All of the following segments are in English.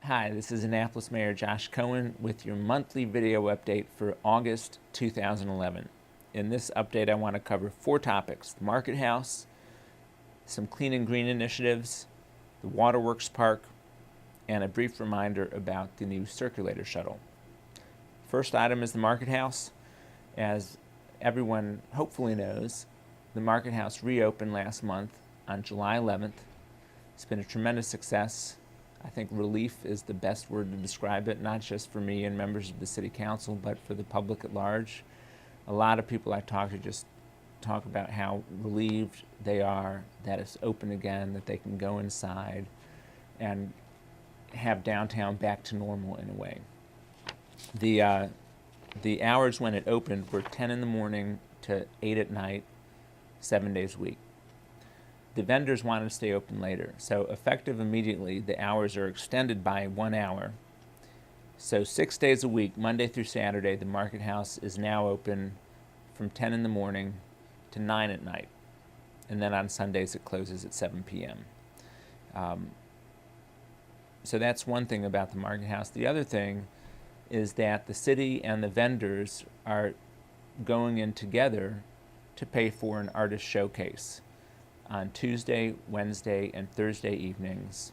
Hi, this is Annapolis Mayor Josh Cohen with your monthly video update for August 2011. In this update, I want to cover 4 topics: the Market House, some clean and green initiatives, the Waterworks Park, and a brief reminder about the new Circulator Shuttle. First item is the Market House. As everyone hopefully knows, the Market House reopened last month on July 11th. It's been a tremendous success. I think relief is the best word to describe it, not just for me and members of the City Council, but for the public at large. A lot of people I talk to just talk about how relieved they are that it's open again, that they can go inside and have downtown back to normal in a way. The hours when it opened were 10 in the morning to 8 at night, 7 days a week. The vendors wanted to stay open later, so effective immediately, the hours are extended by 1 hour. So 6 days a week, Monday through Saturday, the Market House is now open from 10 in the morning to 9 at night. And then on Sundays, it closes at 7 p.m. So that's one thing about the Market House. The other thing is that the city and the vendors are going in together to pay for an artist showcase on Tuesday, Wednesday, and Thursday evenings,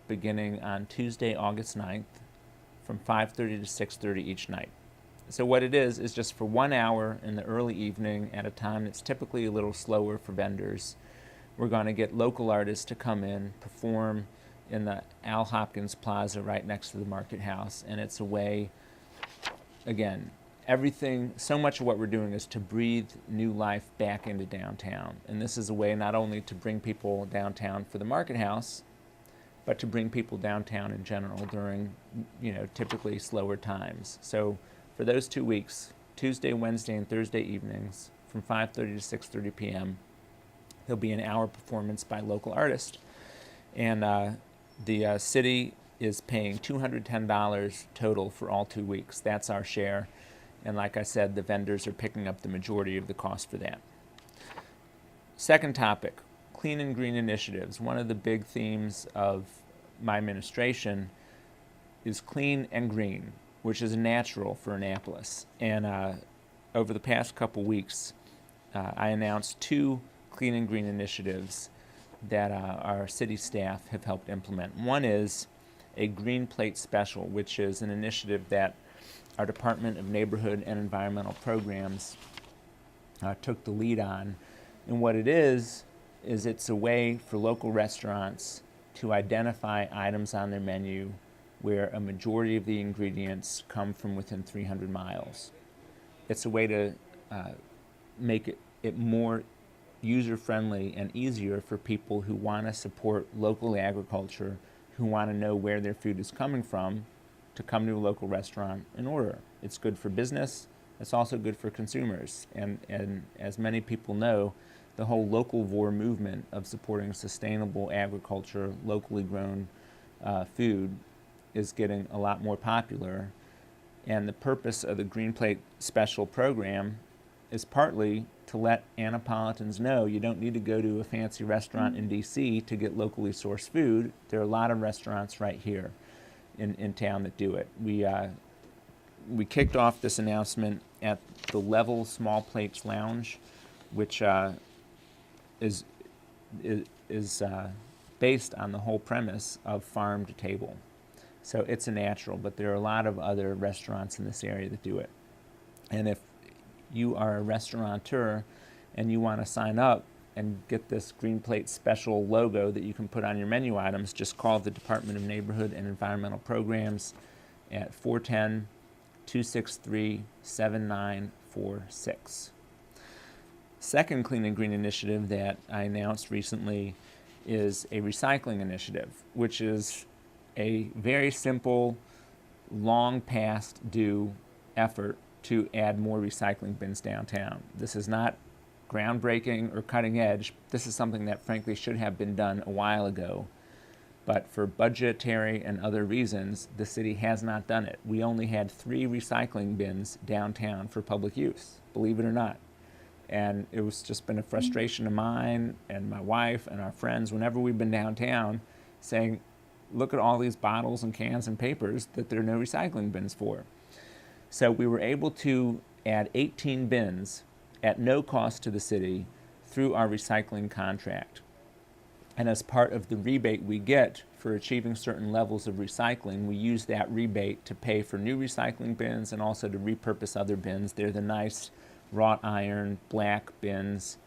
beginning on Tuesday, August 9th, from 5:30 to 6:30 each night. So what it is just for 1 hour in the early evening at a time that's typically a little slower for vendors, we're going to get local artists to come in, perform in the Al Hopkins Plaza right next to the Market House, and it's a way, again, so much of what we're doing is to breathe new life back into downtown. And this is a way not only to bring people downtown for the Market House, but to bring people downtown in general during, typically slower times. So for those 2 weeks, Tuesday, Wednesday, and Thursday evenings, from 5:30 to 6:30 p.m., there'll be an hour performance by local artists. And the city is paying $210 total for all 2 weeks. That's our share. And like I said, the vendors are picking up the majority of the cost for that. Second topic, clean and green initiatives. One of the big themes of my administration is clean and green, which is natural for Annapolis. And over the past couple weeks, I announced 2 clean and green initiatives that our city staff have helped implement. One is a Green Plate Special, which is an initiative that our Department of Neighborhood and Environmental Programs took the lead on. And what it is it's a way for local restaurants to identify items on their menu where a majority of the ingredients come from within 300 miles. It's a way to make it more user-friendly and easier for people who want to support local agriculture, who want to know where their food is coming from, to come to a local restaurant and order. It's good for business. It's also good for consumers. And as many people know, the whole localvore movement of supporting sustainable agriculture, locally grown food is getting a lot more popular. And the purpose of the Green Plate Special program is partly to let Annapolitans know you don't need to go to a fancy restaurant in D.C. to get locally sourced food. There are a lot of restaurants right here in town that do it. We kicked off this announcement at the Level Small Plates Lounge, which is based on the whole premise of farm to table. So it's a natural, but there are a lot of other restaurants in this area that do it. And if you are a restaurateur and you want to sign up and get this Green Plate Special logo that you can put on your menu items, just call the Department of Neighborhood and Environmental Programs at 410-263-7946. Second clean and green initiative that I announced recently is a recycling initiative, which is a very simple, long past due effort to add more recycling bins downtown. This is not groundbreaking or cutting edge. This is something that frankly should have been done a while ago. But for budgetary and other reasons, the city has not done it. We only had 3 recycling bins downtown for public use, believe it or not. And it was just been a frustration of mine and my wife and our friends whenever we've been downtown saying, look at all these bottles and cans and papers that there are no recycling bins for. So we were able to add 18 bins at no cost to the city through our recycling contract. And as part of the rebate we get for achieving certain levels of recycling, we use that rebate to pay for new recycling bins and also to repurpose other bins. They're the nice wrought iron black bins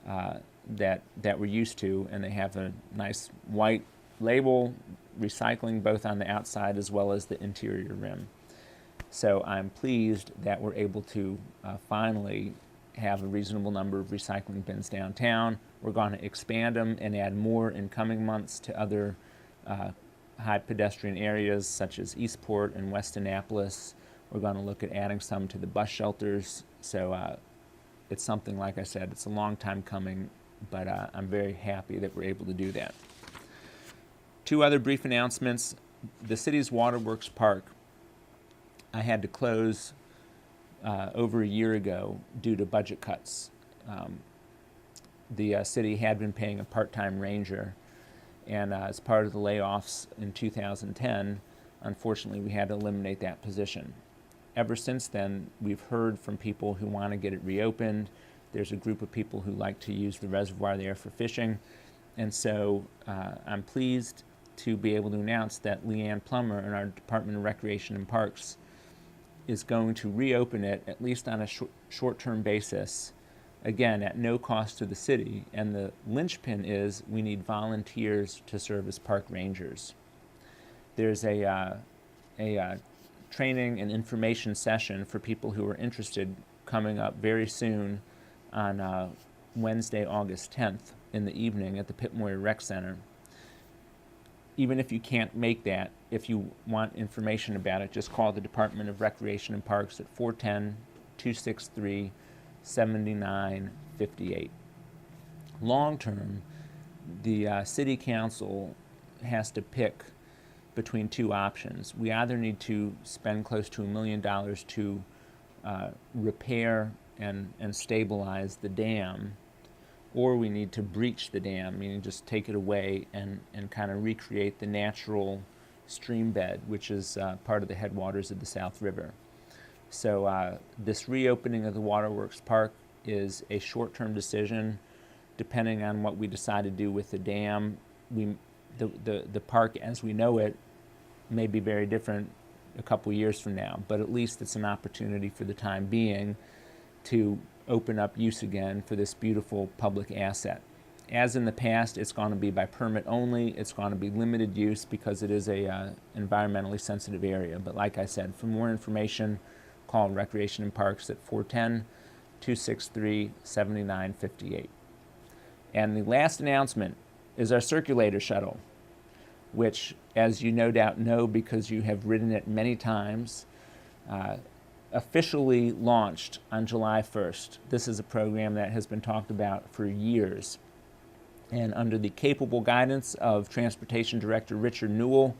that we're used to, and they have a nice white label, recycling both on the outside as well as the interior rim. So I'm pleased that we're able to finally have a reasonable number of recycling bins downtown. We're going to expand them and add more in coming months to other high pedestrian areas such as Eastport and West Annapolis. We're going to look at adding some to the bus shelters. So it's something, like I said, it's a long time coming, but I'm very happy that we're able to do that. Two other brief announcements. The city's Waterworks Park, I had to close over a year ago due to budget cuts. The city had been paying a part-time ranger, and as part of the layoffs in 2010, unfortunately we had to eliminate that position. Ever since then, we've heard from people who want to get it reopened. There's a group of people who like to use the reservoir there for fishing, and so I'm pleased to be able to announce that Leanne Plummer in our Department of Recreation and Parks is going to reopen it, at least on a short-term basis, again, at no cost to the city. And the linchpin is we need volunteers to serve as park rangers. There's a training and information session for people who are interested coming up very soon on Wednesday, August 10th in the evening at the Pitt Moyer Rec Center. Even if you can't make that, if you want information about it, just call the Department of Recreation and Parks at 410-263-7958. Long term, the City Council has to pick between two options. We either need to spend close to $1 million to repair and stabilize the dam, or we need to breach the dam, meaning just take it away and kind of recreate the natural stream bed, which is part of the headwaters of the South River. So this reopening of the Waterworks Park is a short-term decision. Depending on what we decide to do with the dam, the park as we know it may be very different a couple years from now, but at least it's an opportunity for the time being to open up use again for this beautiful public asset. As in the past, it's going to be by permit only. It's going to be limited use because it is a environmentally sensitive area. But like I said, for more information, call Recreation and Parks at 410-263-7958. And the last announcement is our Circulator Shuttle, which, as you no doubt know because you have ridden it many times, officially launched on July 1st. This is a program that has been talked about for years. And under the capable guidance of Transportation Director Richard Newell,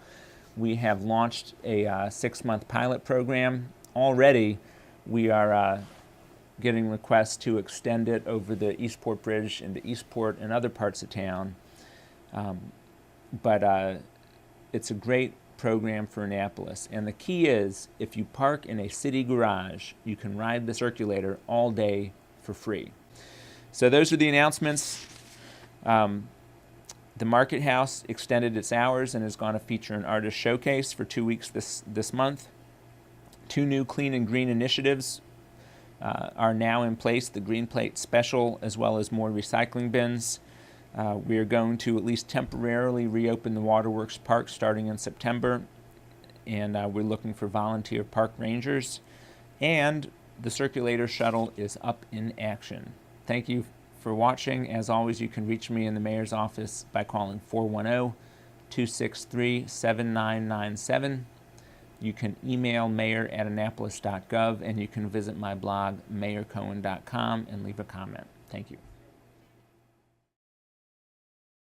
we have launched a 6-month pilot program. Already, we are getting requests to extend it over the Eastport Bridge into Eastport and other parts of town. But it's a great program for Annapolis. And the key is, if you park in a city garage, you can ride the Circulator all day for free. So those are the announcements. The Market House extended its hours and is going to feature an artist showcase for 2 weeks this month. 2 new Clean and Green initiatives are now in place, the Green Plate Special as well as more recycling bins. We are going to at least temporarily reopen the Waterworks Park starting in September, and we're looking for volunteer park rangers. And the Circulator Shuttle is up in action. Thank you for watching. As always, you can reach me in the mayor's office by calling 410-263-7997. You can email mayor@annapolis.gov, and you can visit my blog, mayorcohen.com, and leave a comment. Thank you.